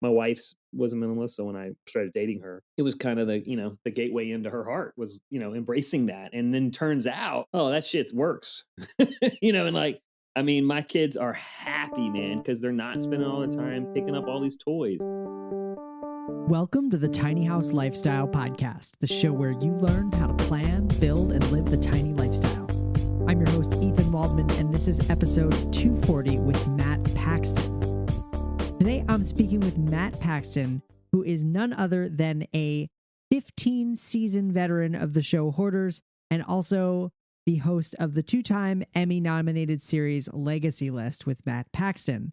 my wife's was a minimalist, so when I started dating her, it was kind of the gateway into her heart was, embracing that. And then turns out, oh, that shit works. And like, I mean, my kids are happy, man, because they're not spending all the time picking up all these toys. Welcome to the Tiny House Lifestyle Podcast, the show where you learn how to plan, build, and live the tiny lifestyle. I'm your host, Ethan Waldman, and this is episode 240 with Matt Paxton. Today, I'm speaking with Matt Paxton, who is none other than a 15-season veteran of the show Hoarders and also the host of the two-time Emmy-nominated series Legacy List with Matt Paxton.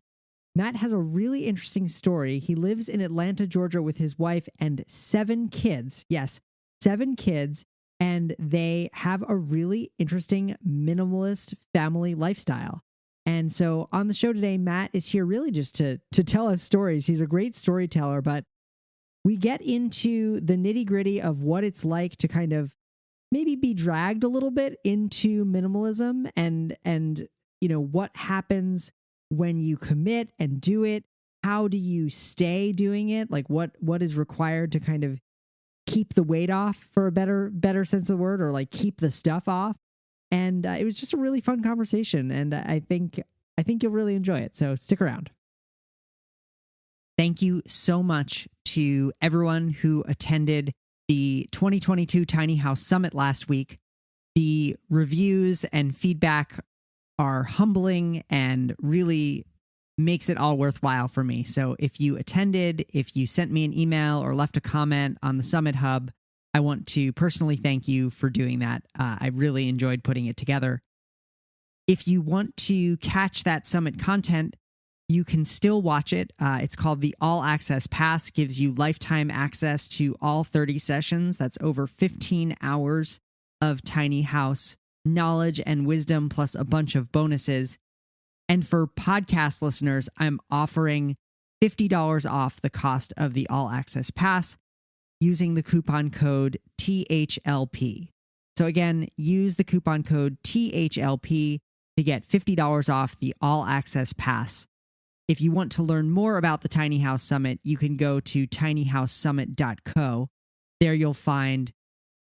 Matt has a really interesting story. He lives in Atlanta, Georgia with his wife and 7 kids. Yes, 7 kids. And they have a really interesting minimalist family lifestyle. And so on the show today, Matt is here really just to tell us stories. He's a great storyteller, but we get into the nitty-gritty of what it's like to kind of maybe be dragged a little bit into minimalism and what happens when you commit and do it. How do you stay doing it? Like what is required to kind of keep the weight off, for a better sense of the word, or like keep the stuff off. And it was just a really fun conversation, and I think you'll really enjoy it. So stick around. Thank you so much to everyone who attended the 2022 Tiny House Summit last week. The reviews and feedback are humbling and really makes it all worthwhile for me. So if you attended, if you sent me an email or left a comment on the Summit Hub, I want to personally thank you for doing that. I really enjoyed putting it together. If you want to catch that Summit content, you can still watch it. It's called the All Access Pass, gives you lifetime access to all 30 sessions. That's over 15 hours of tiny house knowledge and wisdom, plus a bunch of bonuses. And for podcast listeners, I'm offering $50 off the cost of the All Access Pass using the coupon code THLP. So again, use the coupon code THLP to get $50 off the All Access Pass. If you want to learn more about the Tiny House Summit, you can go to tinyhousesummit.co. There you'll find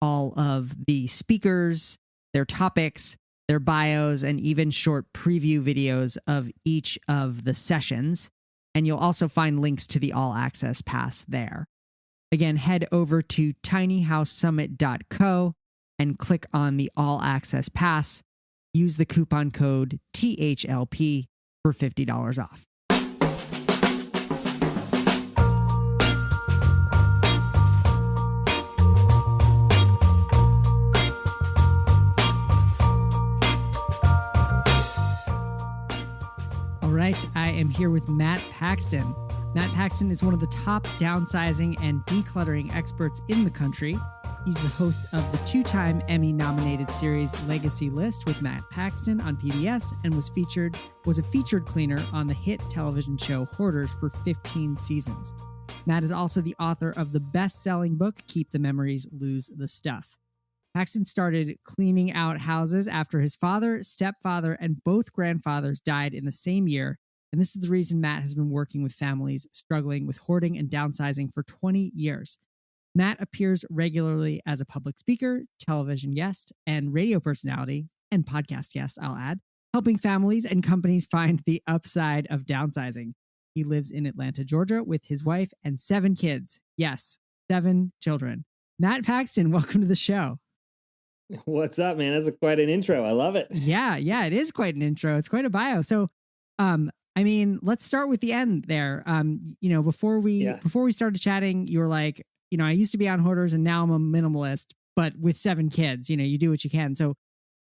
all of the speakers, their topics, their bios, and even short preview videos of each of the sessions. And you'll also find links to the All Access Pass there. Again, head over to tinyhousesummit.co and click on the All Access Pass. Use the coupon code THLP for $50 off. All right, I am here with Matt Paxton. Matt Paxton is one of the top downsizing and decluttering experts in the country. He's the host of the two-time Emmy-nominated series Legacy List with Matt Paxton on PBS and was a featured cleaner on the hit television show Hoarders for 15 seasons. Matt is also the author of the best-selling book Keep the Memories, Lose the Stuff. Paxton started cleaning out houses after his father, stepfather, and both grandfathers died in the same year. And this is the reason Matt has been working with families struggling with hoarding and downsizing for 20 years. Matt appears regularly as a public speaker, television guest, and radio personality, and podcast guest, I'll add, helping families and companies find the upside of downsizing. He lives in Atlanta, Georgia with his wife and 7 kids. Yes, 7 children. Matt Paxton, welcome to the show. What's up, man? That's quite an intro. I love it. Yeah, it is quite an intro. It's quite a bio. So, let's start with the end there. Before we started chatting, you were like, I used to be on Hoarders and now I'm a minimalist, but with 7 kids, you do what you can. So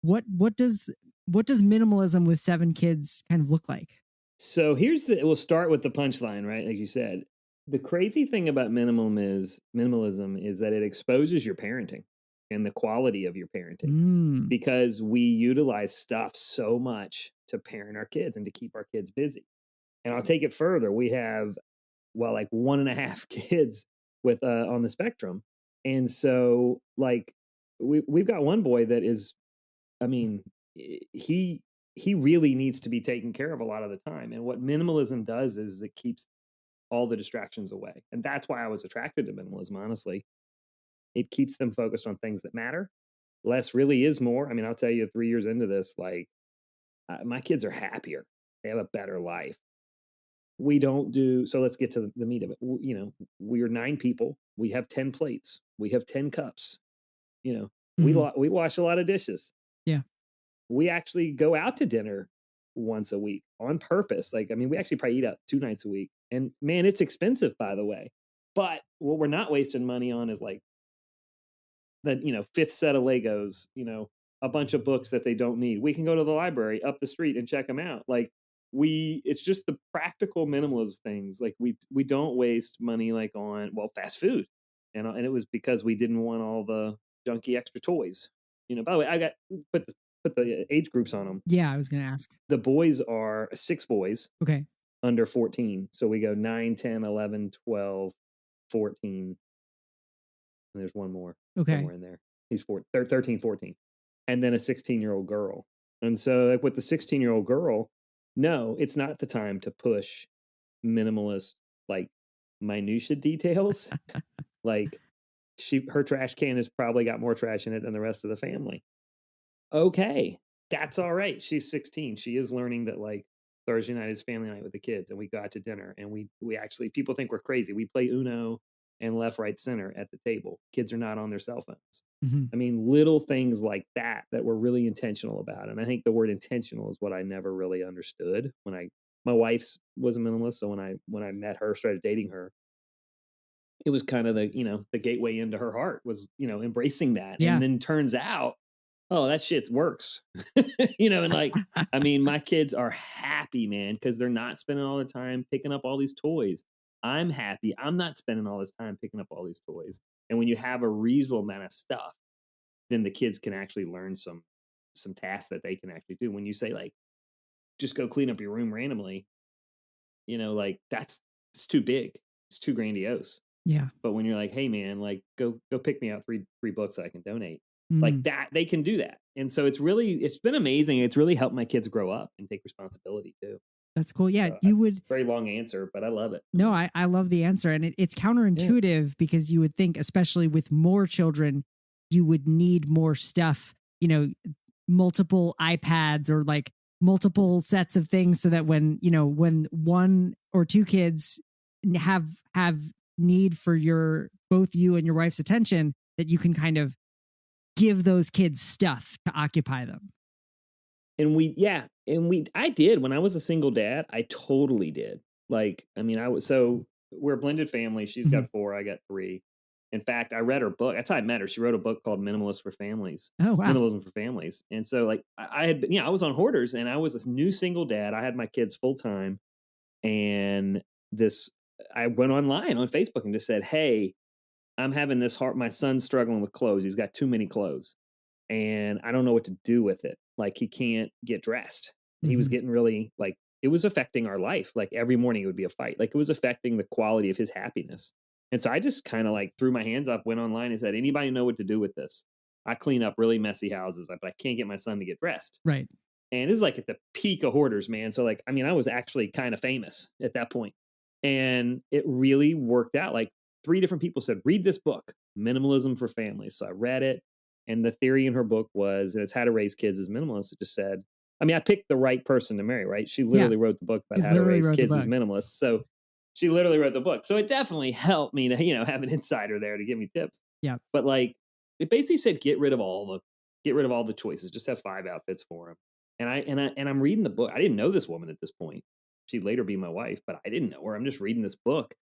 what does minimalism with 7 kids kind of look like? So we'll start with the punchline, right? Like you said, the crazy thing about minimalism is that it exposes your parenting and the quality of your parenting because we utilize stuff so much to parent our kids and to keep our kids busy. And I'll take it further. We have, like 1.5 kids with on the spectrum. And so like we've got one boy that is, I mean, he really needs to be taken care of a lot of the time. And what minimalism does is it keeps all the distractions away. And that's why I was attracted to minimalism, honestly. It keeps them focused on things that matter. Less really is more. I mean, I'll tell you 3 years into this, like, my kids are happier. They have a better life. We don't do so let's get to the meat of it. We're 9 people. We have 10 plates. We have 10 cups. Mhm. We wash a lot of dishes. Yeah. We actually go out to dinner once a week on purpose. Like, I mean, we actually probably eat out 2 nights a week. And man, it's expensive, by the way. But what we're not wasting money on is like the, fifth set of Legos, a bunch of books that they don't need. We can go to the library up the street and check them out. Like, it's just the practical minimalist things. Like, we don't waste money like on, well, fast food. And it was because we didn't want all the junky extra toys. By the way, I got put the age groups on them. Yeah, I was going to ask. The boys are 6 boys Okay. under 14. So we go 9, 10, 11, 12, 14. And there's one more Okay. somewhere in there. He's 13, 14. And then a 16-year-old girl. And so, like, with the 16-year-old girl, no, it's not the time to push minimalist, like, minutia details. Like, her trash can has probably got more trash in it than the rest of the family. Okay, that's all right. She's 16. She is learning that, like, Thursday night is family night with the kids, and we go out to dinner, and we actually, people think we're crazy. We play Uno and left, right, center at the table. Kids are not on their cell phones. Mhm. I mean, little things like that we're really intentional about. And I think the word intentional is what I never really understood my wife's was a minimalist. So when I met her, started dating her, it was kind of the gateway into her heart was, embracing that. Yeah. And then turns out, oh, that shit works. And like, I mean, my kids are happy, man, because they're not spending all the time picking up all these toys. I'm happy. I'm not spending all this time picking up all these toys. And when you have a reasonable amount of stuff, then the kids can actually learn some tasks that they can actually do. When you say, like, just go clean up your room randomly, like, it's too big. It's too grandiose. Yeah. But when you're like, hey man, like, go pick me out three books that I can donate. Like Mm. that, they can do that. And so it's been amazing. It's really helped my kids grow up and take responsibility too. That's cool. Yeah. So, You would. very long answer, but I love it. No, I love the answer. And it's counterintuitive because you would think, especially with more children, you would need more stuff, multiple iPads or like multiple sets of things so that when one or two kids have need for both you and your wife's attention, that you can kind of give those kids stuff to occupy them. And I did when I was a single dad. I totally did. Like, I mean, we're a blended family. She's got 4, I got 3. In fact, I read her book. That's how I met her. She wrote a book called Minimalist for Families. Oh, wow. Minimalism for Families. And so, like, I had been, I was on Hoarders, and I was this new single dad. I had my kids full time, and I went online on Facebook and just said, "Hey, I'm having this hard. My son's struggling with clothes. He's got too many clothes, and I don't know what to do with it. Like, he can't get dressed. He was getting really, like, it was affecting our life. Like, every morning it would be a fight. Like, it was affecting the quality of his happiness. And so I just kind of, like, threw my hands up, went online and said, anybody know what to do with this? I clean up really messy houses, but I can't get my son to get dressed. Right. And this is like at the peak of Hoarders, man. So, like, I mean, I was actually kind of famous at that point. And it really worked out. Like, 3 different people said, read this book, Minimalism for Families. So I read it. And the theory in her book was, and it's how to raise kids as minimalists. It just said, I mean, I picked the right person to marry, right? She literally wrote the book about how to raise kids as minimalists. So she literally wrote the book. So it definitely helped me to, have an insider there to give me tips. Yeah. But, like, it basically said, get rid of all the choices. Just have 5 outfits for them. And I'm reading the book. I didn't know this woman at this point. She'd later be my wife, but I didn't know her. I'm just reading this book.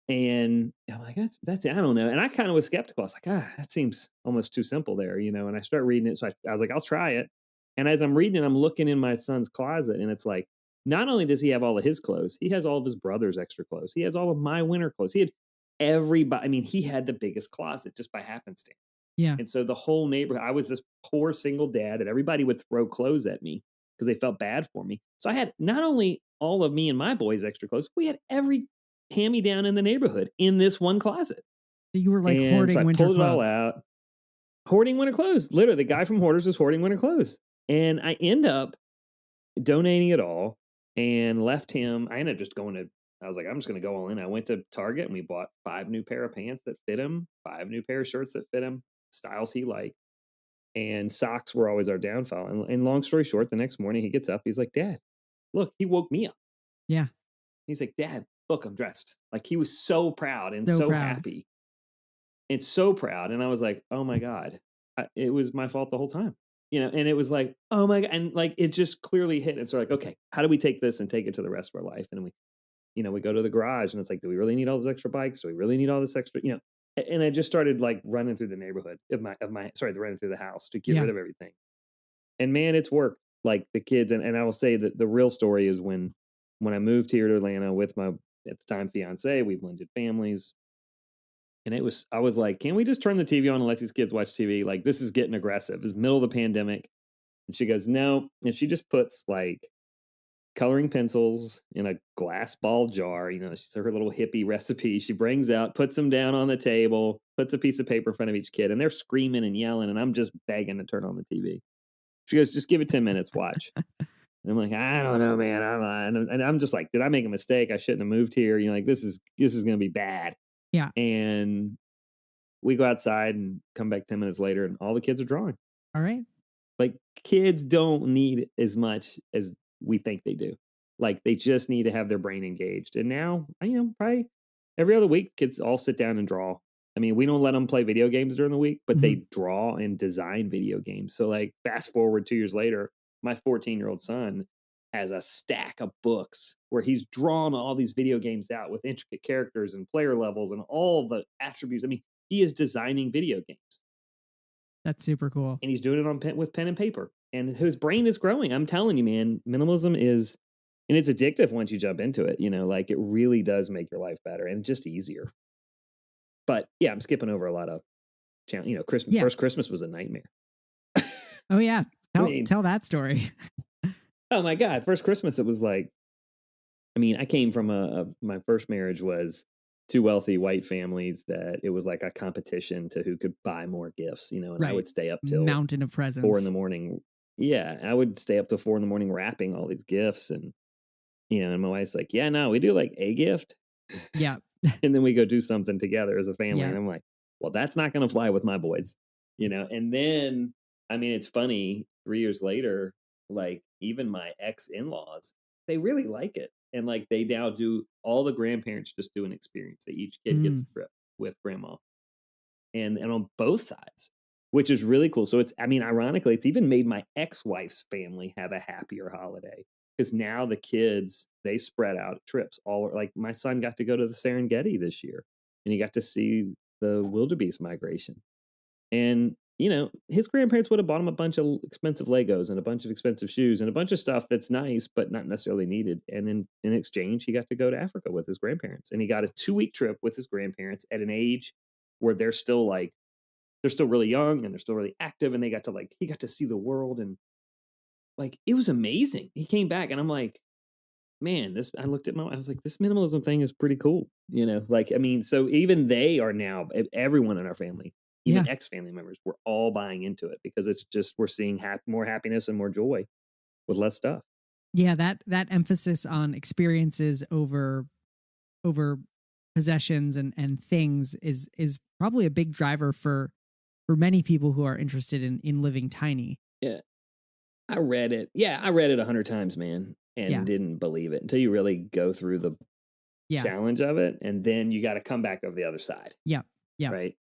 And I'm like, that's it. I don't know. And I kind of was skeptical. I was like, that seems almost too simple there, And I start reading it. So I was like, I'll try it. And as I'm reading it, I'm looking in my son's closet, and it's like, not only does he have all of his clothes, he has all of his brother's extra clothes. He has all of my winter clothes. He had everybody. I mean, he had the biggest closet just by happenstance. Yeah. And so the whole neighborhood, I was this poor single dad that everybody would throw clothes at me because they felt bad for me. So I had not only all of me and my boys' extra clothes, we had every hand-me-down in the neighborhood in this one closet. So you were like hoarding winter clothes. I pulled it all out. Hoarding winter clothes. Literally, the guy from Hoarders was hoarding winter clothes. And I end up donating it all and left him. I ended up just going to I was like, I'm just going to go all in. I went to Target and we bought 5 new pair of pants that fit him, 5 new pair of shirts that fit him, styles he liked. And socks were always our downfall. And long story short, the next morning he gets up, he's like, Dad, look, he woke me up. Yeah. He's like, Dad, look, I'm dressed. Like he was so proud and So so proud. happy and so proud. And I was like, oh my God, it was my fault the whole time. And it was like, oh my God. And like, it just clearly hit. And so like, okay, how do we take this and take it to the rest of our life? And we go to the garage and it's like, do we really need all those extra bikes? Do we really need all this extra, and I just started like running through the neighborhood running through the house to get Yeah. rid of everything. And man, it's worked. Like the kids, and I will say that the real story is when I moved here to Atlanta with my, at the time, fiance, we blended families. And I was like, can we just turn the TV on and let these kids watch TV? Like, this is getting aggressive. It's middle of the pandemic. And she goes, no. And she just puts like coloring pencils in a glass ball jar. She's her little hippie recipe. She brings out, puts them down on the table, puts a piece of paper in front of each kid, and they're screaming and yelling. And I'm just begging to turn on the TV. She goes, just give it 10 minutes, watch. And I'm like, I don't know, man. I'm just like, did I make a mistake? I shouldn't have moved here. Like, this is going to be bad. Yeah. And we go outside and come back 10 minutes later, and all the kids are drawing. All right. Like, kids don't need as much as we think they do. Like, they just need to have their brain engaged. And now, probably every other week, kids all sit down and draw. I mean, we don't let them play video games during the week, but they draw and design video games. So, like, fast forward 2 years later, my 14-year-old son has a stack of books where he's drawn all these video games out with intricate characters and player levels and all the attributes. I mean, he is designing video games. That's super cool. And he's doing it with pen and paper. And his brain is growing. I'm telling you, man, minimalism is, and it's addictive once you jump into it. Like it really does make your life better and just easier. But yeah, I'm skipping over a lot of, Christmas. Yeah. First Christmas was a nightmare. Oh yeah, tell that story. Oh my God, first Christmas it was like, I came from my first marriage was 2 wealthy white families that it was like a competition to who could buy more gifts, and Right. I would stay up till mountain of presents. 4 a.m. Yeah, I would stay up till 4 a.m. wrapping all these gifts, and and my wife's like, yeah, no, we do like a gift. Yeah. And then we go do something together as a family. Yeah. And I'm like, well, that's not going to fly with my boys, and then, it's funny, 3 years later, like even my ex-in-laws, they really like it. And like they now do, all the grandparents just do an experience. They each kid gets a trip with grandma, and on both sides, which is really cool. So it's, ironically, it's even made my ex-wife's family have a happier holiday because now the kids, they spread out trips. All like my son got to go to the Serengeti this year, and he got to see the wildebeest migration. And his grandparents would have bought him a bunch of expensive Legos and a bunch of expensive shoes and a bunch of stuff that's nice but not necessarily needed. And in exchange, he got to go to Africa with his grandparents, and he got a 2-week trip with his grandparents at an age where they're still really young and they're still really active, and he got to see the world, and like it was amazing. He came back and I'm like, man, I looked at I was like, this minimalism thing is pretty cool. So even they are now, everyone in our family, even ex-family members, we're all buying into it because it's just, we're seeing more happiness and more joy with less stuff. Yeah, that emphasis on experiences over possessions and things is probably a big driver for many people who are interested in living tiny. Yeah. I read it. Yeah, I read it 100 times, man, and didn't believe it until you really go through the challenge of it, and then you got to come back over the other side. Yeah. Right.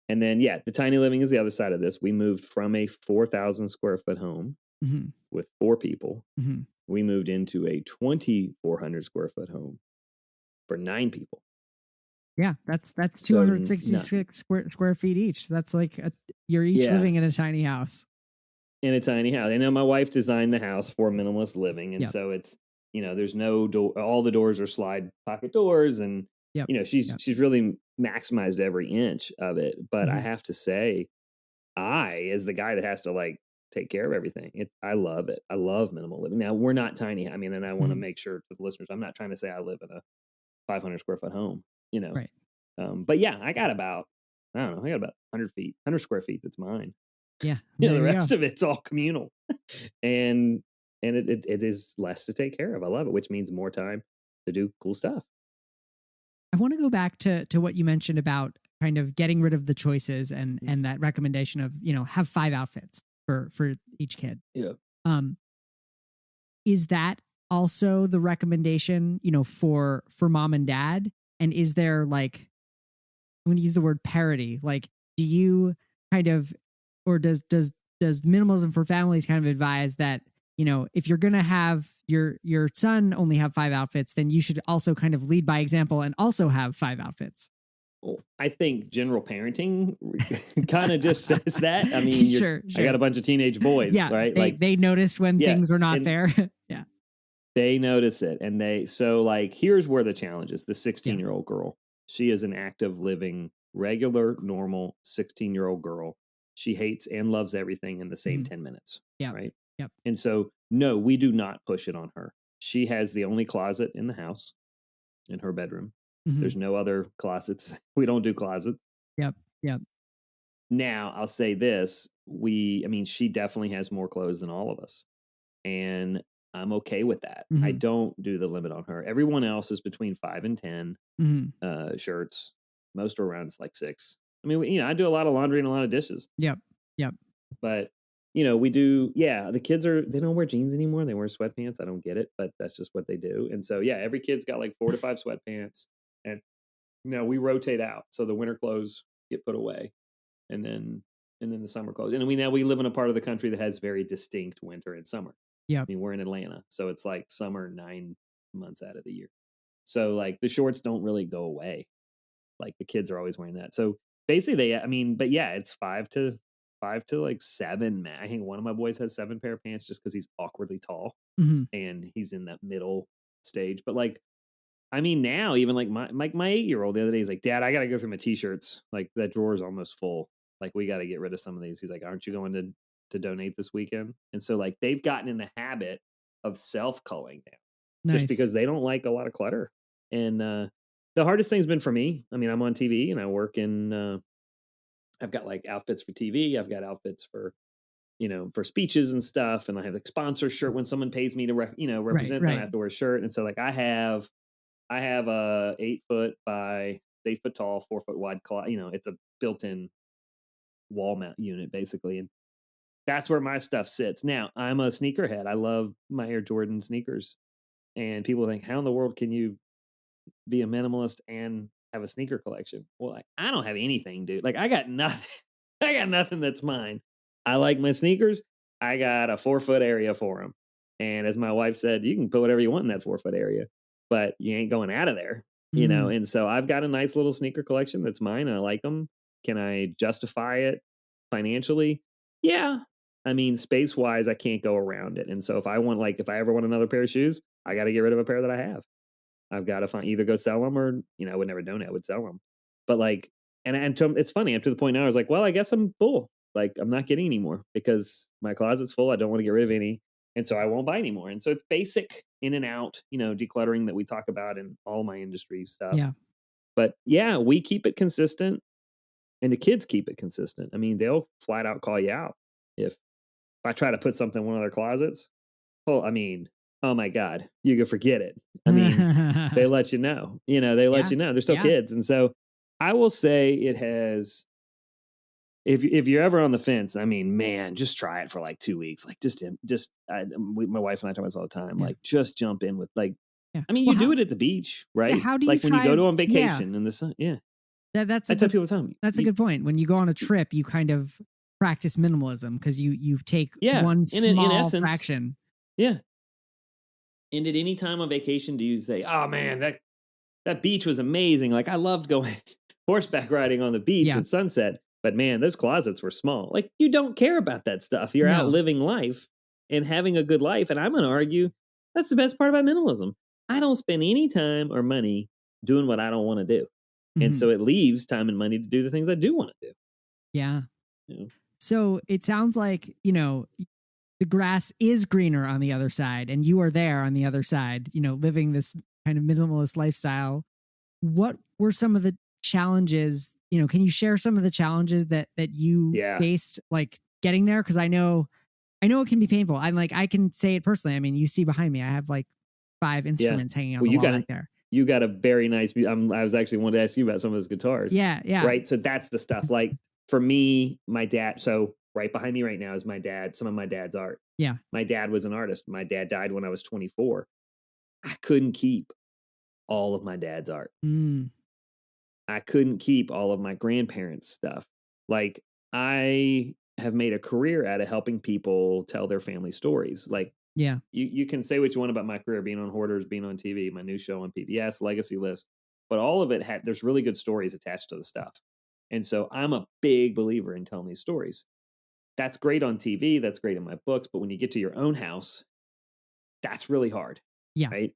And then, the tiny living is the other side of this. We moved from a 4,000 square foot home with 4 people. We moved into a 2,400 square foot home for 9 people. Yeah, that's 266 square feet each. That's like you're each living in a tiny house. In a tiny house. I know my wife designed the house for minimalist living, and so it's, there's no door. All the doors are slide pocket doors, and she's really maximized every inch of it. But I have to say, as the guy that has to like take care of everything, I love it. I love minimal living. Now we're not tiny. And I want to make sure to the listeners, I'm not trying to say I live in a 500 square foot home. Right. But I got about 100 square feet. That's mine. Yeah. The rest of it's all communal, and it is less to take care of. I love it, which means more time to do cool stuff. I want to go back to what you mentioned about kind of getting rid of the choices and that recommendation of, have 5 outfits for each kid. Yeah. Um, is that also the recommendation, for mom and dad? And is there like, I'm going to use the word parity. Like, do you kind of, or does minimalism for families kind of advise that, if you're going to have your son only have 5 outfits, then you should also kind of lead by example and also have 5 outfits? Well, I think general parenting kind of just says that. I mean, Sure. I got a bunch of teenage boys, Yeah, right? they notice when things are not fair. Yeah. They notice it. And so like, here's where the challenge is. The 16-year-old girl, she is an active, living, regular, normal 16-year-old girl. She hates and loves everything in the same 10 minutes. Yeah. Right. Yep. And so, no, we do not push it on her. She has the only closet in the house in her bedroom. There's no other closets. We don't do closets. Yep. Now, I'll say this. She definitely has more clothes than all of us. And I'm okay with that. I don't do the limit on her. Everyone else is between 5 and 10 shirts. Most are around like 6. I mean, I do a lot of laundry and a lot of dishes. Yep. But, we do, the kids they don't wear jeans anymore. They wear sweatpants. I don't get it, but that's just what they do. And so, every kid's got like 4 to 5 sweatpants. And we rotate out. So the winter clothes get put away. And then the summer clothes. And we live in a part of the country that has very distinct winter and summer. Yeah. We're in Atlanta, so it's like summer 9 months out of the year. So like the shorts don't really go away. Like the kids are always wearing that. So basically it's 5 to like 7. I think one of my boys has 7 pair of pants just because he's awkwardly tall and he's in that middle stage. But like, now even like my 8-year-old the other day, he's like, Dad, I got to go through my t-shirts. Like that drawer is almost full. Like we got to get rid of some of these. He's like, aren't you going to donate this weekend? And so like they've gotten in the habit of self-culling now, just because they don't like a lot of clutter. And the hardest thing's been for me. I'm on TV and I work in. I've got like outfits for TV. I've got outfits for for speeches and stuff. And I have like sponsor shirt when someone pays me to represent them. I have to wear a shirt. And so like I have a 8-foot by 8-foot tall, 4-foot wide closet. It's a built-in wall mount unit basically, and that's where my stuff sits. Now I'm a sneakerhead. I love my Air Jordan sneakers, and people think, how in the world can you be a minimalist and have a sneaker collection? Well, like, I don't have anything, dude. Like I got nothing. I got nothing that's mine. I like my sneakers. I got a 4-foot area for them, and as my wife said, you can put whatever you want in that 4-foot area, but you ain't going out of there. And so I've got a nice little sneaker collection that's mine and I like them. Can I justify it financially? Yeah. Space wise, I can't go around it. And so if I ever want another pair of shoes, I got to get rid of a pair that I have. I've got to either go sell them or, I would never donate. I would sell them. But like, it's funny. I'm to the point now, I was like, well, I guess I'm full. Like I'm not getting any more because my closet's full. I don't want to get rid of any. And so I won't buy anymore. And so it's basic in and out, decluttering that we talk about in all my industry stuff. Yeah. But we keep it consistent and the kids keep it consistent. They'll flat out call you out if I try to put something in one of their closets. Oh my God, you can forget it. They let you know, they let you know. They're still kids. And so I will say it has, if you're ever on the fence, man, just try it for like 2 weeks. Like my wife and I talk about this all the time. Like just jump in with like, you do it at the beach, right? How do you when you go on vacation in the sun? Yeah. That's I tell people all the time. That's a good point. When you go on a trip, you kind of practice minimalism because you take one small in essence, fraction. Yeah. And at any time on vacation, do you say, oh man, that beach was amazing. Like I loved going horseback riding on the beach at sunset. But man, those closets were small. Like you don't care about that stuff. You're out living life and having a good life. And I'm going to argue that's the best part about minimalism. I don't spend any time or money doing what I don't want to do. And so it leaves time and money to do the things I do want to do. Yeah. So it sounds like, the grass is greener on the other side and you are there on the other side, living this kind of minimalist lifestyle. What were some of the challenges? Can you share some of the challenges that you faced, like getting there? Because I know it can be painful. I can say it personally. You see behind me, I have like 5 instruments hanging on the wall right there. you got a very nice, I was actually wanted to ask you about some of those guitars. Yeah. Right. So that's the stuff. Like for me, my dad, so right behind me right now is my dad, some of my dad's art. Yeah. My dad was an artist. My dad died when I was 24. I couldn't keep all of my dad's art. I couldn't keep all of my grandparents' stuff. Like I have made a career out of helping people tell their family stories. Like Yeah. you can say what you want about my career, being on Hoarders, being on TV, my new show on PBS, Legacy List, but all of it there's really good stories attached to the stuff. And so I'm a big believer in telling these stories. That's great on TV, that's great in my books, but when you get to your own house, that's really hard. Yeah. Right?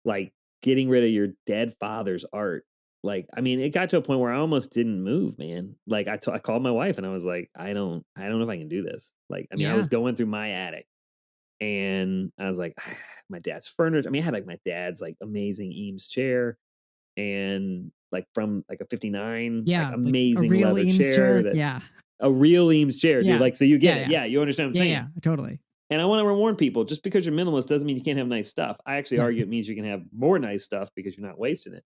Like getting rid of your dead father's art. Like, I mean, it got to a point where I almost didn't move, man. Like I called my wife and I was like, I don't know if I can do this. Like, I mean, I Yeah. was going through my attic and I was like, my dad's furniture. I mean, I had like my dad's like amazing Eames chair and like from like a 59, like Yeah. Like a amazing real leather Eames chair chair. that Yeah. a real Eames chair, dude. Yeah. Like, so you get Yeah. it. Yeah. Yeah. You understand what I'm Yeah. saying? Yeah. Totally. And I want to warn people, just because you're minimalist doesn't mean you can't have nice stuff. I actually No. argue it means you can have more nice stuff because you're not wasting it.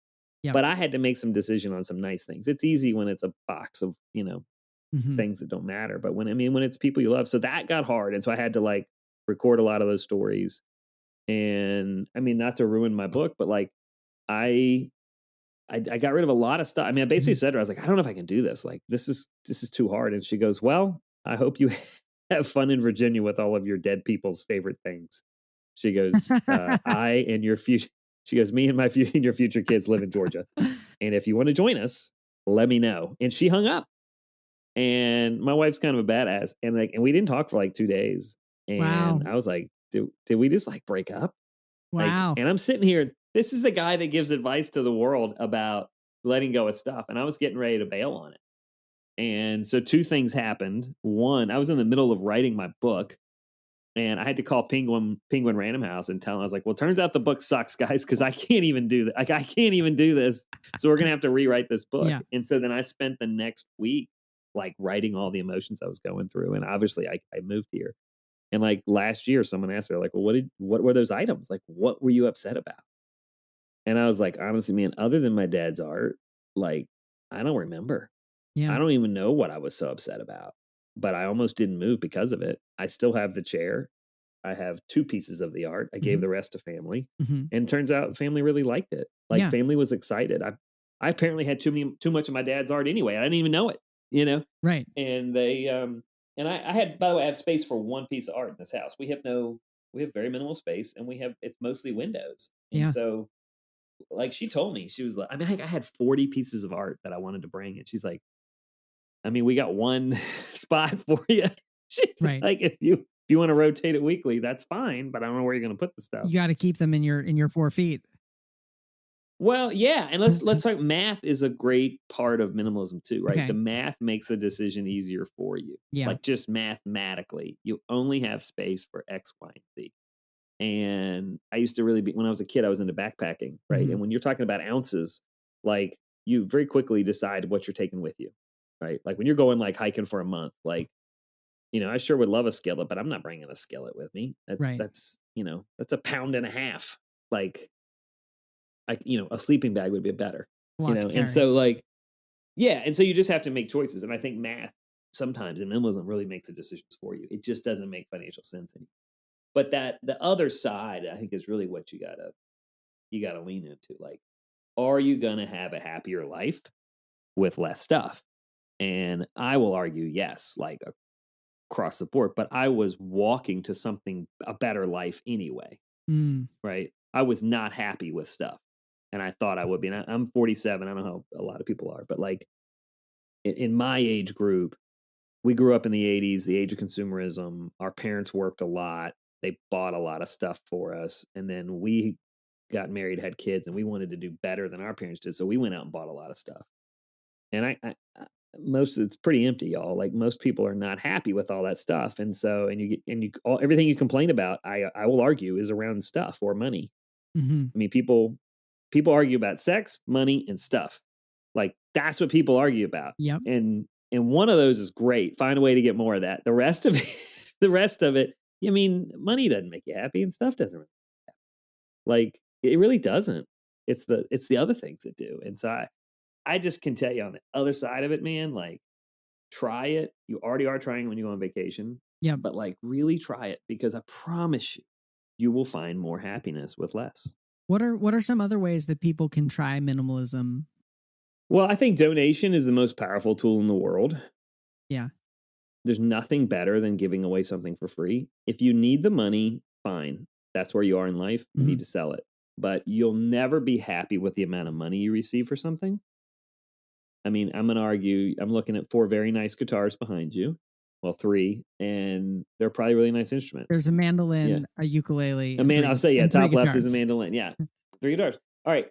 Yep. But I had to make some decision on some nice things. It's easy when it's a box of, Mm-hmm. things that don't matter. But when it's people you love, so that got hard. And so I had to like record a lot of those stories. And I mean, not to ruin my book, but like I got rid of a lot of stuff. I mean, I basically said to her, I was like, I don't know if I can do this. Like, this is too hard. And she goes, well, I hope you have fun in Virginia with all of your dead people's favorite things. She goes, I and your future. She goes, me and and your future kids live in Georgia. And if you want to join us, let me know. And she hung up. And my wife's kind of a badass. And we didn't talk for like 2 days. Wow. And I was like, did we just like break up? Like, Wow. and I'm sitting here. This is the guy that gives advice to the world about letting go of stuff. And I was getting ready to bail on it. And so two things happened. One, I was in the middle of writing my book and I had to call Penguin Random House and tell him, I was like, well, turns out the book sucks, guys, because I can't even do that. Like, I can't even do this. So we're going to have to rewrite this book. Yeah. And so then I spent the next week like writing all the emotions I was going through. And obviously I moved here. And like last year, someone asked me, like, well, what were those items? Like, what were you upset about? And I was like, honestly, man, other than my dad's art, like, I don't remember. Yeah. I don't even know what I was so upset about, but I almost didn't move because of it. I still have the chair. I have 2 pieces of the art. I gave the rest to family. And turns out family really liked it. Like Yeah. family was excited. I apparently had too much of my dad's art anyway. I didn't even know it. Right. And they and I had, by the way, I have space for one piece of art in this house. We have very minimal space and it's mostly windows. And Yeah. so like she told me, she was like, I mean, I had 40 pieces of art that I wanted to bring. And she's like, I mean, we got one spot for you. She's Right. like, if you want to rotate it weekly, that's fine, but I don't know where you're going to put the stuff. You got to keep them in your 4 feet. Well, yeah, and let's talk. Math is a great part of minimalism too, right? Okay. The math makes a decision easier for you. Yeah. Like just mathematically, you only have space for X, Y, and Z. And I used to really be, when I was a kid, I was into backpacking, right? And when you're talking about ounces, like you very quickly decide what you're taking with you, right? Like when you're going like hiking for a month, like, I sure would love a skillet, but I'm not bringing a skillet with me. Right. That's a pound and a half. Like, a sleeping bag would be better, A lot to and carry. so like, yeah. And so you just have to make choices. And I think math sometimes in minimalism really makes the decisions for you. It just doesn't make financial sense anymore. But that the other side, I think, is really what you gotta lean into. Like, are you gonna have a happier life with less stuff? And I will argue, yes, like across the board. But I was walking to a better life anyway, right? I was not happy with stuff, and I thought I would be. And I'm 47. I don't know how a lot of people are, but like in my age group, we grew up in the 80s, the age of consumerism. Our parents worked a lot. They bought a lot of stuff for us. And then we got married, had kids, and we wanted to do better than our parents did. So we went out and bought a lot of stuff. And it's pretty empty, y'all. Like most people are not happy with all that stuff. And so, everything you complain about, I will argue is around stuff or money. I mean, people argue about sex, money, and stuff. Like that's what people argue about. Yep. And one of those is great. Find a way to get more of that. The rest of it, I mean, money doesn't make you happy and stuff doesn't really make you happy. Like it really doesn't. It's the other things that do. And so I just can tell you on the other side of it, man, like try it. You already are trying when you go on vacation, Yep. but like really try it because I promise you, you will find more happiness with less. What are some other ways that people can try minimalism? Well, I think donation is the most powerful tool in the world. Yeah. There's nothing better than giving away something for free. If you need the money, fine. That's where you are in life. You need to sell it. But you'll never be happy with the amount of money you receive for something. I mean, I'm going to argue, I'm looking at 4 very nice guitars behind you. Well, 3, and they're probably really nice instruments. There's a mandolin, a ukulele, I'll say, and top left guitars. is a mandolin. Yeah. 3 guitars. All right.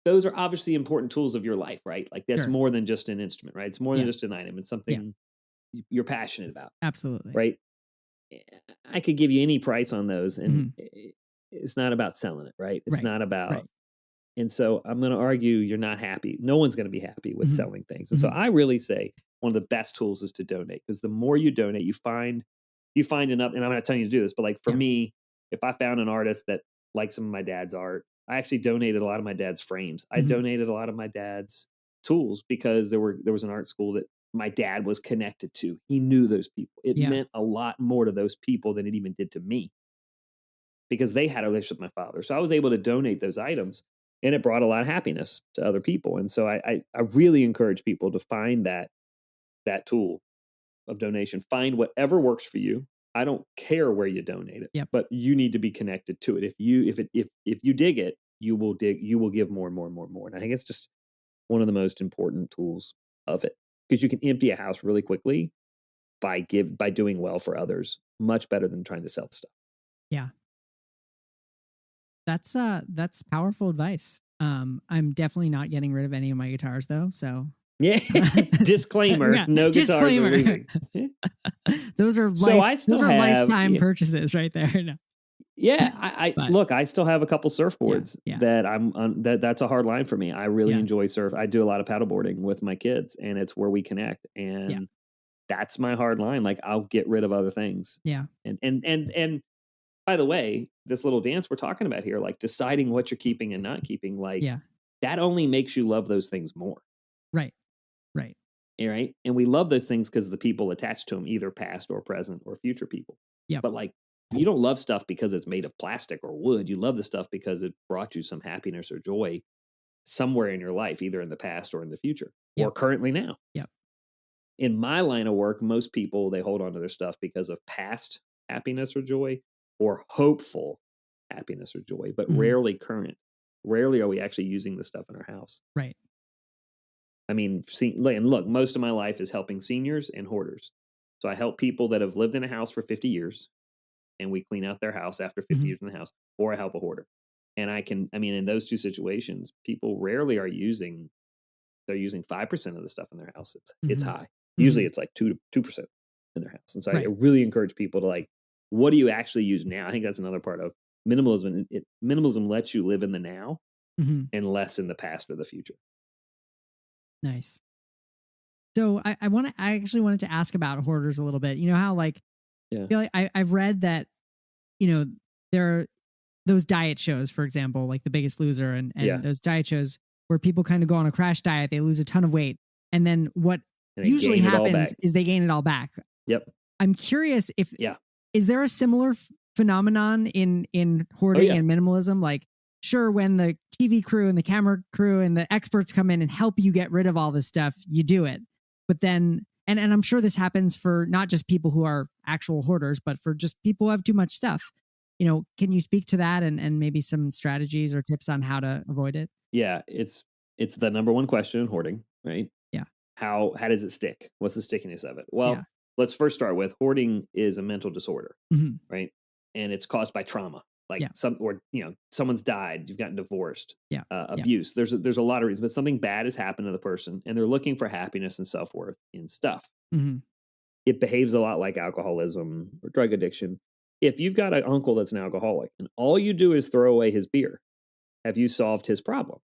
Those are obviously important tools of your life, right? Like that's more than just an instrument, right? It's more than just an item. It's something you're passionate about. Absolutely. Right. I could give you any price on those, and it's not about selling it, right? It's not about, and so I'm going to argue you're not happy. No one's going to be happy with selling things. And so I really say one of the best tools is to donate, because the more you donate, you find enough, and I'm not telling you to do this, but like for me, if I found an artist that liked some of my dad's art, I actually donated a lot of my dad's frames. I donated a lot of my dad's tools because there was an art school that my dad was connected to. He knew those people. It meant a lot more to those people than it even did to me, because they had a relationship with my father. So I was able to donate those items, and it brought a lot of happiness to other people. And so I really encourage people to find that tool of donation. Find whatever works for you. I don't care where you donate it, but you need to be connected to it. If you dig it, you will give more and more and more and more. And I think it's just one of the most important tools of it, because you can empty a house really quickly by doing well for others, much better than trying to sell stuff. Yeah. That's powerful advice. I'm definitely not getting rid of any of my guitars though, so yeah. Disclaimer, no disclaimer. guitars are leaving. Those are lifetime purchases right there. No. Yeah, I still have a couple surfboards that I'm on. That's a hard line for me. I really enjoy surf. I do a lot of paddleboarding with my kids, and it's where we connect. And that's my hard line. Like I'll get rid of other things. Yeah. And by the way, this little dance we're talking about here, like deciding what you're keeping and not keeping, like that only makes you love those things more. Right. Right. And we love those things because of the people attached to them, either past or present or future people. Yeah. But like, you don't love stuff because it's made of plastic or wood. You love the stuff because it brought you some happiness or joy somewhere in your life, either in the past or in the future or currently now. Yep. In my line of work, most people, they hold on to their stuff because of past happiness or joy or hopeful happiness or joy, but rarely current. Rarely are we actually using the stuff in our house. Right. I mean, and look, most of my life is helping seniors and hoarders. So I help people that have lived in a house for 50 years, and we clean out their house after 50 years in the house, or I help a hoarder. And in those two situations, people rarely are they're using 5% of the stuff in their house. It's high. Usually it's like 2% in their house. And so I really encourage people to like, what do you actually use now? I think that's another part of minimalism. Minimalism lets you live in the now and less in the past or the future. Nice. So I actually wanted to ask about hoarders a little bit. You know how like, I've read that, there are those diet shows, for example, like The Biggest Loser and those diet shows where people kind of go on a crash diet, they lose a ton of weight. And then what usually happens is they gain it all back. Yep. I'm curious is there a similar phenomenon in hoarding and minimalism? Like, sure, when the TV crew and the camera crew and the experts come in and help you get rid of all this stuff, you do it. But then, and I'm sure this happens for not just people who are actual hoarders, but for just people who have too much stuff. Can you speak to that and maybe some strategies or tips on how to avoid it? Yeah, it's the number one question in hoarding, right? Yeah. How does it stick? What's the stickiness of it? Well, let's first start with hoarding is a mental disorder, right? And it's caused by trauma. Like someone's died, you've gotten divorced, abuse. There's a lot of reasons, but something bad has happened to the person, and they're looking for happiness and self-worth in stuff. It behaves a lot like alcoholism or drug addiction. If you've got an uncle that's an alcoholic and all you do is throw away his beer, have you solved his problem?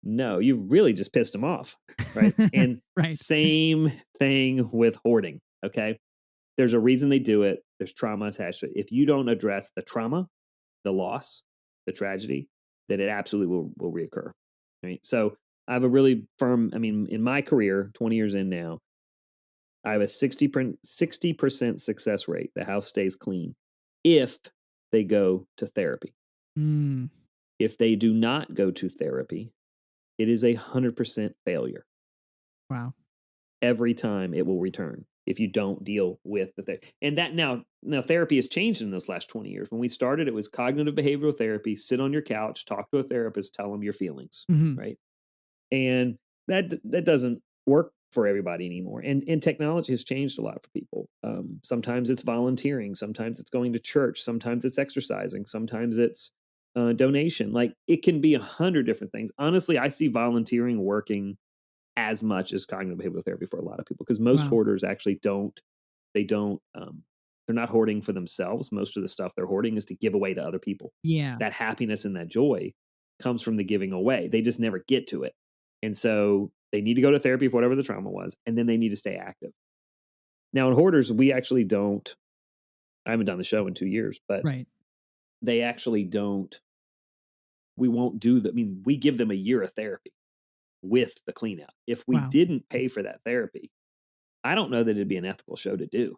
No, you've really just pissed him off, right? And same thing with hoarding, okay? There's a reason they do it. There's trauma attached to it. If you don't address the trauma, the loss, the tragedy, that it absolutely will reoccur. Right. So I have a really firm, I mean, in my career, 20 years in now, I have a 60% success rate. The house stays clean if they go to therapy. Mm. If they do not go to therapy, it is 100% failure. Wow. Every time it will return if you don't deal with the thing. And that now therapy has changed in this last 20 years. When we started, it was cognitive behavioral therapy. Sit on your couch, talk to a therapist, tell them your feelings, Mm-hmm. right? And that doesn't work for everybody anymore. And technology has changed a lot for people. Sometimes it's volunteering, sometimes it's going to church, sometimes it's exercising, sometimes it's donation. Like it can be 100 different things. Honestly, I see volunteering working as much as cognitive behavioral therapy for a lot of people because most Wow. hoarders actually don't. They don't. They're not hoarding for themselves. Most of the stuff they're hoarding is to give away to other people. Yeah. That happiness and that joy comes from the giving away. They just never get to it. And so they need to go to therapy for whatever the trauma was, and then they need to stay active. Now, in hoarders, we actually don't. I haven't done the show in 2 years, but Right. they actually don't. We won't do that. I mean, we give them a year of therapy with the clean out. If we Wow. didn't pay for that therapy, I don't know that it'd be an ethical show to do.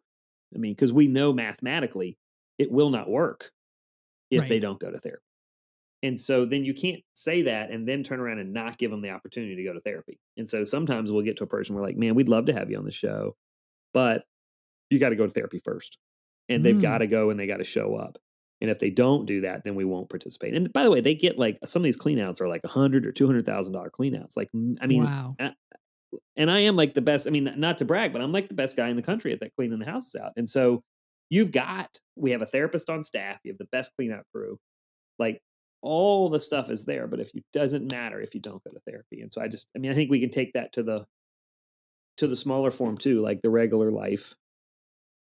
I mean, because we know mathematically it will not work if they Right. don't go to therapy. And so then you can't say that and then turn around and not give them the opportunity to go to therapy. And so sometimes we'll get to a person we're like, man, we'd love to have you on the show, but you got to go to therapy first. And they've got Mm. to go and they got to show up. And if they don't do that, then we won't participate. And by the way, they get like some of these cleanouts are like $100,000 or $200,000 cleanouts. Like, I mean, Wow. and I am like the best. I mean, not to brag, but I'm like the best guy in the country at that cleaning the houses out. And so we have a therapist on staff. You have the best clean out crew. Like all the stuff is there, but if it doesn't matter if you don't go to therapy. And so I think we can take that to the smaller form too, like the regular life.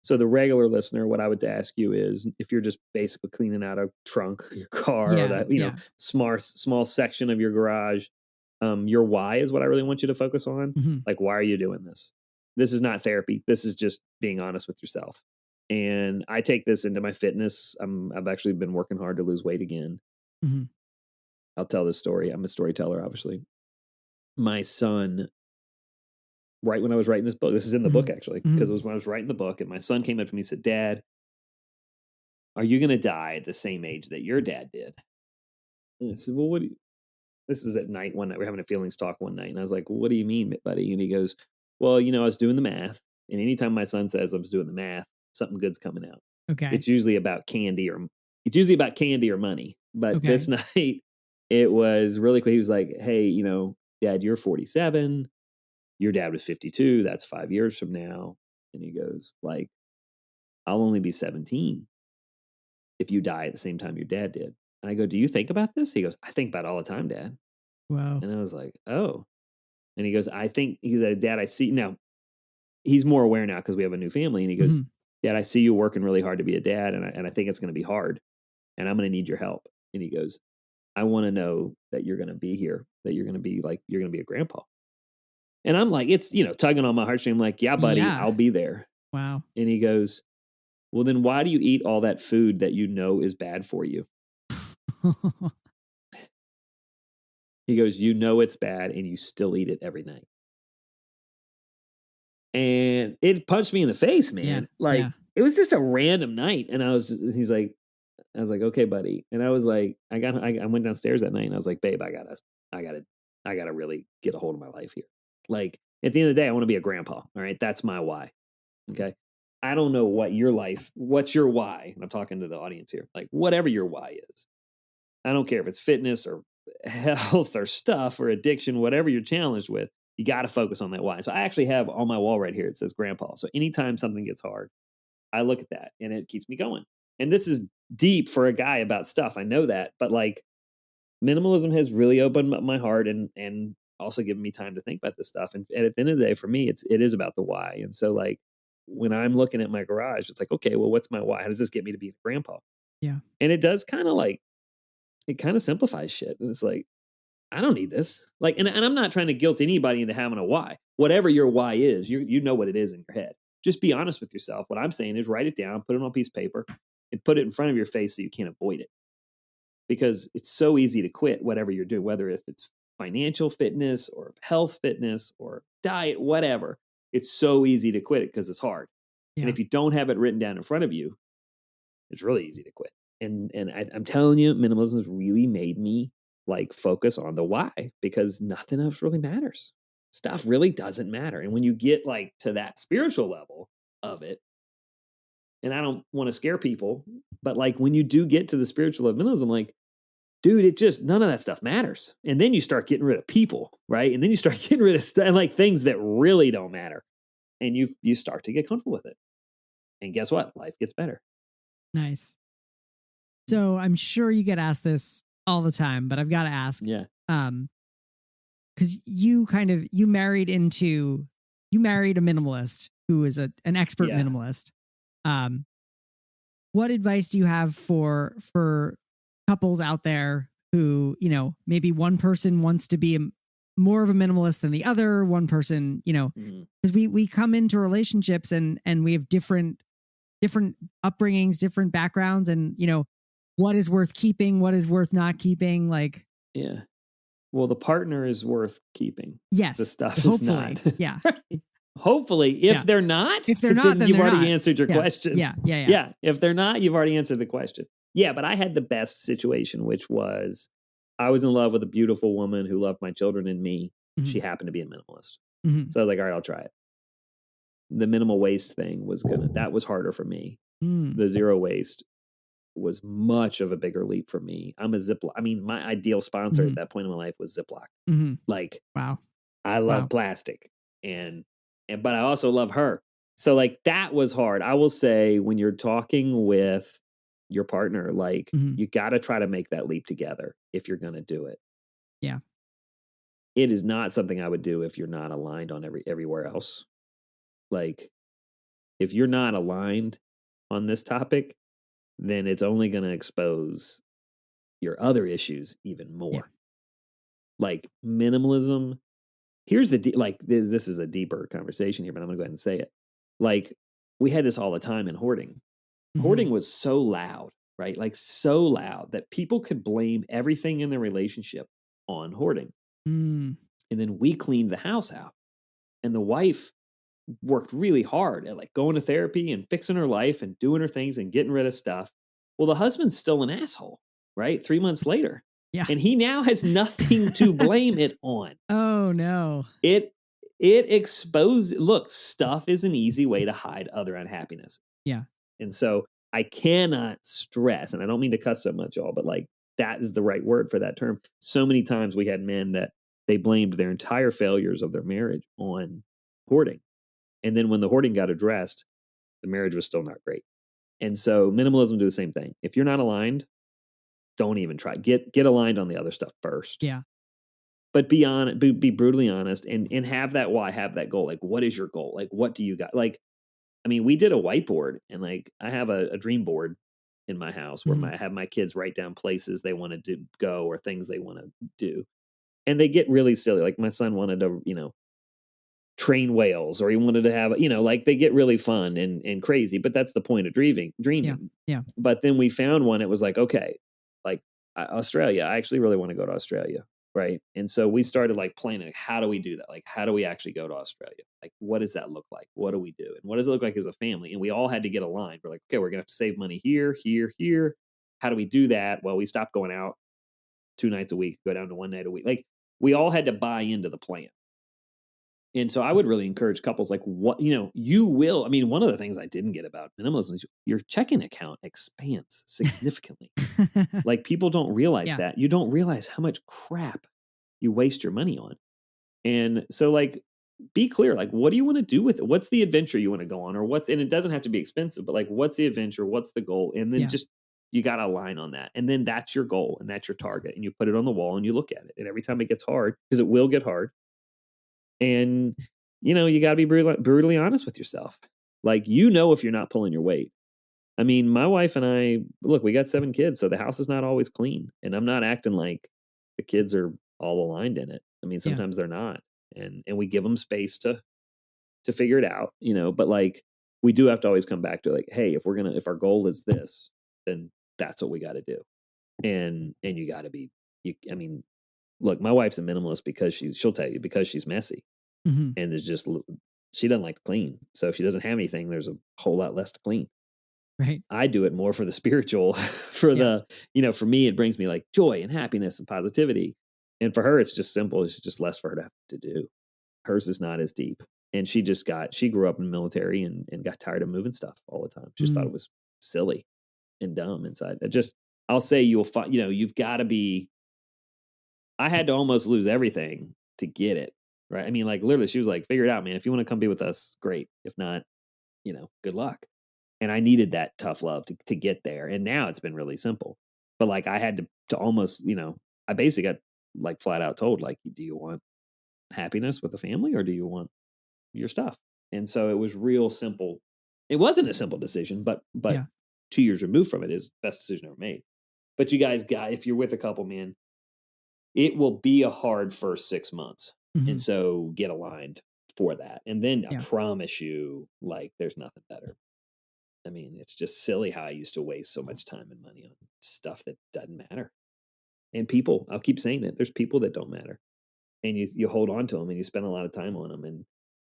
So the regular listener, what I would ask you is if you're just basically cleaning out a trunk, your car, or Yeah. that, Yeah. small section of your garage, your why is what I really want you to focus on. Mm-hmm. Like, why are you doing this? This is not therapy. This is just being honest with yourself. And I take this into my fitness. I've actually been working hard to lose weight again. Mm-hmm. I'll tell this story. I'm a storyteller, obviously. My son, right when I was writing this book, this is in the book actually, Mm-hmm. because it was when I was writing the book, and my son came up to me and said, Dad, are you going to die at the same age that your dad did? And I said, well, what do you, this is at night one night. We're having a feelings talk one night. And I was like, well, what do you mean, buddy? And he goes, well, I was doing the math. And anytime my son says I was doing the math, something good's coming out. Okay. It's usually about candy or money. But this Okay. night it was really quick. He was like, hey, Dad, you're 47. Your dad was 52. That's 5 years from now. And he goes, like, I'll only be 17 if you die at the same time your dad did. And I go, do you think about this? He goes, I think about it all the time, Dad. Wow. And I was like, oh. And he goes, he said, Dad, I see now. He's more aware now because we have a new family. And he goes, Mm-hmm. Dad, I see you working really hard to be a dad. And I think it's going to be hard. And I'm going to need your help. And he goes, I want to know that you're going to be here, that you're going to be a grandpa. And I'm like, it's, tugging on my heartstring. I'm like, yeah, buddy, Yeah. I'll be there. Wow. And he goes, well, then why do you eat all that food that you know is bad for you? He goes, you know it's bad and you still eat it every night. And it punched me in the face, Yeah. man. Like Yeah. it was just a random night. And I was like, okay, buddy. And I was like, I went downstairs that night and I was like, babe, I gotta really get a hold of my life here. Like at the end of the day, I want to be a grandpa. All right. That's my why. Okay. I don't know what's your why? And I'm talking to the audience here. Like whatever your why is. I don't care if it's fitness or health or stuff or addiction, whatever you're challenged with, you got to focus on that why. So I actually have on my wall right here, it says grandpa. So anytime something gets hard, I look at that and it keeps me going. And this is deep for a guy about stuff. I know that, but like minimalism has really opened up my heart and also given me time to think about this stuff. And at the end of the day, for me, it is about the why. And so like when I'm looking at my garage, it's like, okay, well, what's my why? How does this get me to be a grandpa? Yeah. And it kind of simplifies shit. And it's like, I don't need this. Like, and I'm not trying to guilt anybody into having a why. Whatever your why is, you know what it is in your head. Just be honest with yourself. What I'm saying is write it down, put it on a piece of paper, and put it in front of your face so you can't avoid it. because it's so easy to quit whatever you're doing, whether if it's financial fitness or health fitness or diet, whatever. It's so easy to quit it because it's hard. And Yeah. if you don't have it written down in front of you, it's really easy to quit. I'm telling you, minimalism has really made me like focus on the why, because nothing else really matters. Stuff really doesn't matter. And when you get like to that spiritual level of it, and I don't want to scare people, but like when you do get to the spiritual level of minimalism, like, dude, it just none of that stuff matters. And then you start getting rid of people, right? And then you start getting rid of stuff like things that really don't matter. And you start to get comfortable with it. And guess what? Life gets better. Nice. So I'm sure you get asked this all the time, but I've got to ask. Yeah. Because you married a minimalist who is an expert minimalist. What advice do you have for couples out there who, you know, maybe one person wants to be more of a minimalist than the other, one person, you know, because we come into relationships and we have different upbringings, different backgrounds, and, you know, what is worth keeping, what is worth not keeping, like. Yeah. Well, the partner is worth keeping. Yes. The stuff is not. Yeah. Hopefully, if they're not, then you've already answered your question. Yeah. If they're not, you've already answered the question. Yeah, but I had the best situation, which was I was in love with a beautiful woman who loved my children and me. Mm-hmm. She happened to be a minimalist. Mm-hmm. So I was like, all right, I'll try it. The minimal waste thing that was harder for me. The zero waste was much of a bigger leap for me. I'm a Ziploc. I mean, my ideal sponsor at that point in my life was Ziploc. Like, wow, I love plastic, but I also love her. So like that was hard. I will say when you're talking with your partner, like you got to try to make that leap together if you're going to do it. Yeah. It is not something I would do if you're not aligned on everywhere else. Like if you're not aligned on this topic, then it's only going to expose your other issues even more. Yeah. Like minimalism. Here's this is a deeper conversation here, but I'm going to go ahead and say it. Like we had this all the time in hoarding. Hoarding was so loud, right? Like so loud that people could blame everything in their relationship on hoarding. And then we cleaned the house out, and the wife worked really hard at like going to therapy and fixing her life and doing her things and getting rid of stuff. Well, the husband's still an asshole, right? 3 months later. Yeah. And he now has nothing to blame it on. Oh no. It exposes, look, stuff is an easy way to hide other unhappiness. Yeah. And so I cannot stress, and I don't mean to cuss so much, y'all, but like that is the right word for that term. So many times we had men that they blamed their entire failures of their marriage on hoarding. And then when the hoarding got addressed, the marriage was still not great. And so minimalism do the same thing. If you're not aligned, don't even try. Get aligned on the other stuff first. Yeah. But be brutally honest and have that why, have that goal. Like, what is your goal? Like, what do you got? Like, I mean, we did a whiteboard, and like I have a dream board in my house where I have my kids write down places they want to go or things they want to do. And they get really silly. Like my son wanted to, you know, train whales, or he wanted to have, you know, like they get really fun and crazy, but that's the point of dreaming. Yeah. But then we found one, it was like, okay, like Australia, I actually really want to go to Australia. Right. And so we started like planning, how do we do that? Like, how do we actually go to Australia? Like, what does that look like? What do we do? And what does it look like as a family? And we all had to get aligned. We're like, okay, we're going to have to save money here, here, here. How do we do that? Well, we stopped going out 2 nights a week, go down to 1 night a week. Like we all had to buy into the plan. And so I would really encourage couples, like what, you know, you will, I mean, one of the things I didn't get about minimalism is your checking account expands significantly. Like people don't realize that. You don't realize how much crap you waste your money on. And so like, be clear, like, what do you want to do with it? What's the adventure you want to go on, or and it doesn't have to be expensive, but like, what's the adventure? What's the goal? And then just, you got to align on that. And then that's your goal and that's your target. And you put it on the wall and you look at it. And every time it gets hard, because it will get hard. And, you know, you got to be brutally honest with yourself. Like, you know, if you're not pulling your weight. I mean, my wife and I, look, we got 7 kids, so the house is not always clean. And I'm not acting like the kids are all aligned in it. I mean, sometimes they're not. And we give them space to figure it out, you know, but like, we do have to always come back to like, hey, if our goal is this, then that's what we got to do. And you got to be, I mean, look, my wife's a minimalist because she'll tell you, because she's messy. Mm-hmm. And there's just, she doesn't like to clean. So if she doesn't have anything, there's a whole lot less to clean. Right. I do it more for the spiritual, for the, for me, it brings me like joy and happiness and positivity. And for her, it's just simple. It's just less for her to have to do. Hers is not as deep. And she grew up in the military and got tired of moving stuff all the time. She just thought it was silly and dumb inside. I'll say you'll find, you've got to be, I had to almost lose everything to get it. Right. I mean, like literally, she was like, figure it out, man. If you want to come be with us, great. If not, good luck. And I needed that tough love to get there. And now it's been really simple. But like I had to almost, I basically got like flat out told, like, do you want happiness with a family or do you want your stuff? And so it was real simple. It wasn't a simple decision, but 2 years removed from it is the best decision ever made. But you guys if you're with a couple, man, it will be a hard first 6 months. Mm-hmm. And so get aligned for that. And then I promise you, like, there's nothing better. I mean, it's just silly how I used to waste so much time and money on stuff that doesn't matter. And people, I'll keep saying it, there's people that don't matter. And you hold on to them and you spend a lot of time on them and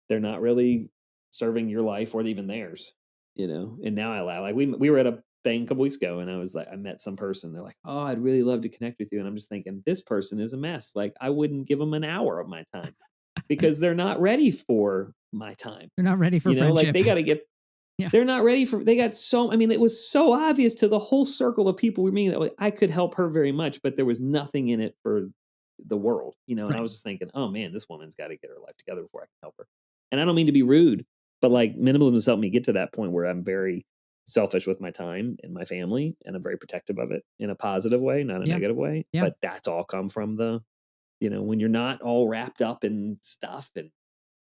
they're not really serving your life or even theirs, And now I laugh. Like we were at a thing a couple weeks ago and I was like, I met some person. They're like, oh, I'd really love to connect with you. And I'm just thinking, this person is a mess. Like I wouldn't give them an hour of my time because they're not ready for my time. They're not ready for friendship. Like they got to get, they're not ready for, I mean, it was so obvious to the whole circle of people we meeting that like, I could help her very much, but there was nothing in it for the world, and I was just thinking, oh man, this woman's got to get her life together before I can help her. And I don't mean to be rude, but like minimalism has helped me get to that point where I'm very selfish with my time and my family, and I'm very protective of it in a positive way, not a negative way. But that's all come from the, when you're not all wrapped up in stuff and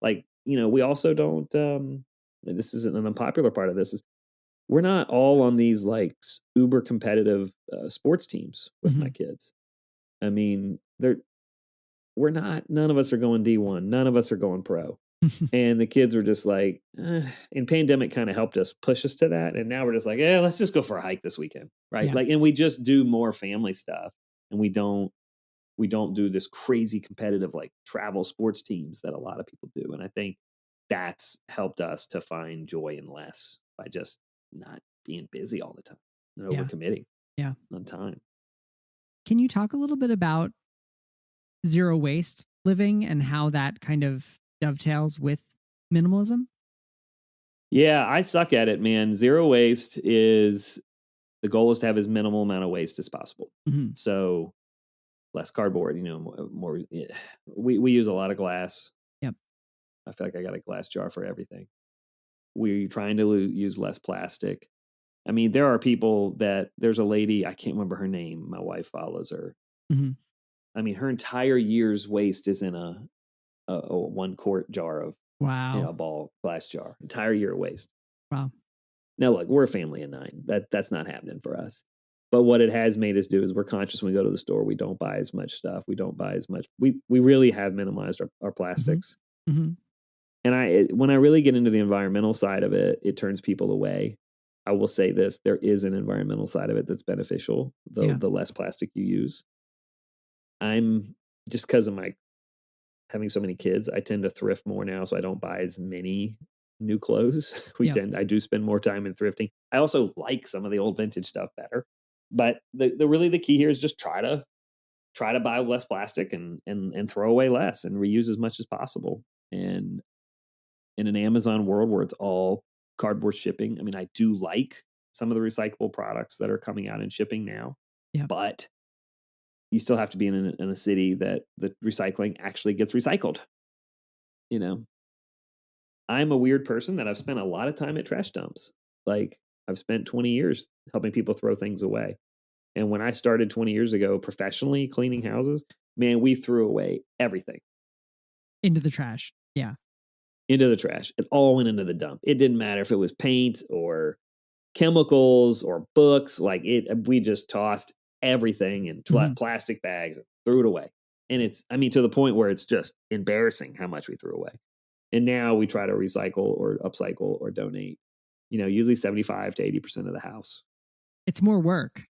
like, we also don't, this isn't an unpopular part of this is we're not all on these like uber competitive sports teams with my kids. I mean, none of us are going D1. None of us are going pro. And the kids were just like, and pandemic kind of helped us push us to that. And now we're just like, let's just go for a hike this weekend. Right. Like, and we just do more family stuff and we don't do this crazy competitive, like travel sports teams that a lot of people do. And I think that's helped us to find joy in less by just not being busy all the time and overcommitting on time. Can you talk a little bit about zero waste living and how that kind of dovetails with minimalism? Yeah, I suck at it, man. Zero waste is the goal is to have as minimal amount of waste as possible. Mm-hmm. So less cardboard, more we use a lot of glass. Yep. I feel like I got a glass jar for everything. We're trying to use less plastic. I mean, there are people there's a lady, I can't remember her name. My wife follows her. Mm-hmm. I mean, her entire year's waste is in a 1 quart jar of, a ball glass jar, entire year of waste. Wow. Now, look, we're a family of 9. That's not happening for us. But what it has made us do is we're conscious when we go to the store. We don't buy as much stuff. We don't buy as much. We really have minimized our plastics. Mm-hmm. And when I really get into the environmental side of it, it turns people away. I will say this, there is an environmental side of it that's beneficial, the less plastic you use. I'm just because of my having so many kids, I tend to thrift more now, so I don't buy as many new clothes. I do spend more time in thrifting. I also like some of the old vintage stuff better. But the key here is just try to buy less plastic and throw away less and reuse as much as possible. And in an Amazon world where it's all cardboard shipping, I mean, I do like some of the recyclable products that are coming out in shipping now. Yeah. But you still have to be in a city that the recycling actually gets recycled. I'm a weird person that I've spent a lot of time at trash dumps. Like I've spent 20 years helping people throw things away. And when I started 20 years ago professionally cleaning houses, man, we threw away everything. Into the trash. Yeah. Into the trash. It all went into the dump. It didn't matter if it was paint or chemicals or books. We just tossed everything in plastic bags and threw it away. And to the point where it's just embarrassing how much we threw away. And now we try to recycle or upcycle or donate, usually 75 to 80% of the house. It's more work.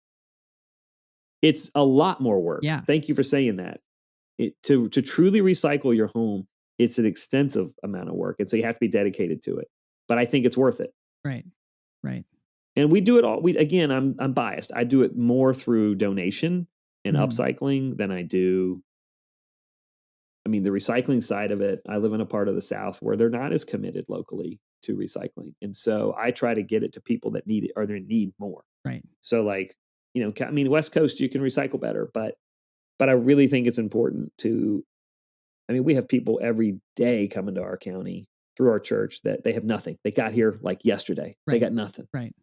It's a lot more work. Yeah. Thank you for saying that. To truly recycle your home, it's an extensive amount of work. And so you have to be dedicated to it. But I think it's worth it. Right. Right. And we do it all. Again, I'm biased. I do it more through donation and upcycling than I do. I mean, the recycling side of it, I live in a part of the South where they're not as committed locally to recycling. And so I try to get it to people that need it or they need more. Right. So like, I mean, West Coast, you can recycle better, but I really think it's important I mean, we have people every day coming to our county through our church that they have nothing. They got here like yesterday. Right. They got nothing. Right.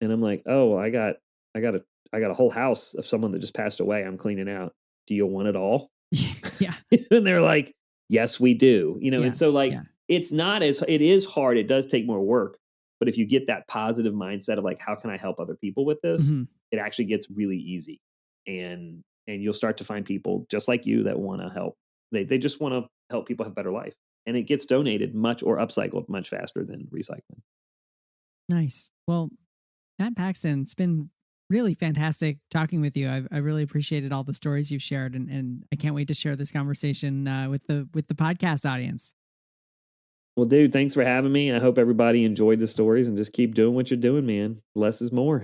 And I'm like, oh, I got a whole house of someone that just passed away. I'm cleaning out. Do you want it all? Yeah. And they're like, yes, we do. Yeah. And so like, it is hard. It does take more work. But if you get that positive mindset of like, how can I help other people with this? It actually gets really easy. And you'll start to find people just like you that want to help. They just want to help people have a better life. And it gets donated much or upcycled much faster than recycling. Nice. Well, Matt Paxton, it's been really fantastic talking with you. I really appreciated all the stories you've shared, and I can't wait to share this conversation with the podcast audience. Well, dude, thanks for having me. I hope everybody enjoyed the stories and just keep doing what you're doing, man. Less is more.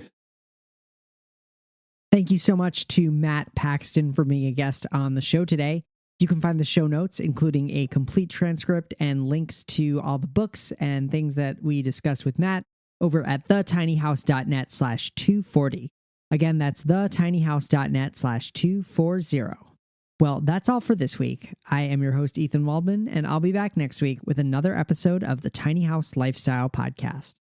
Thank you so much to Matt Paxton for being a guest on the show today. You can find the show notes, including a complete transcript and links to all the books and things that we discussed with Matt, over at thetinyhouse.net/240. Again, that's thetinyhouse.net/240. Well, that's all for this week. I am your host, Ethan Waldman, and I'll be back next week with another episode of the Tiny House Lifestyle Podcast.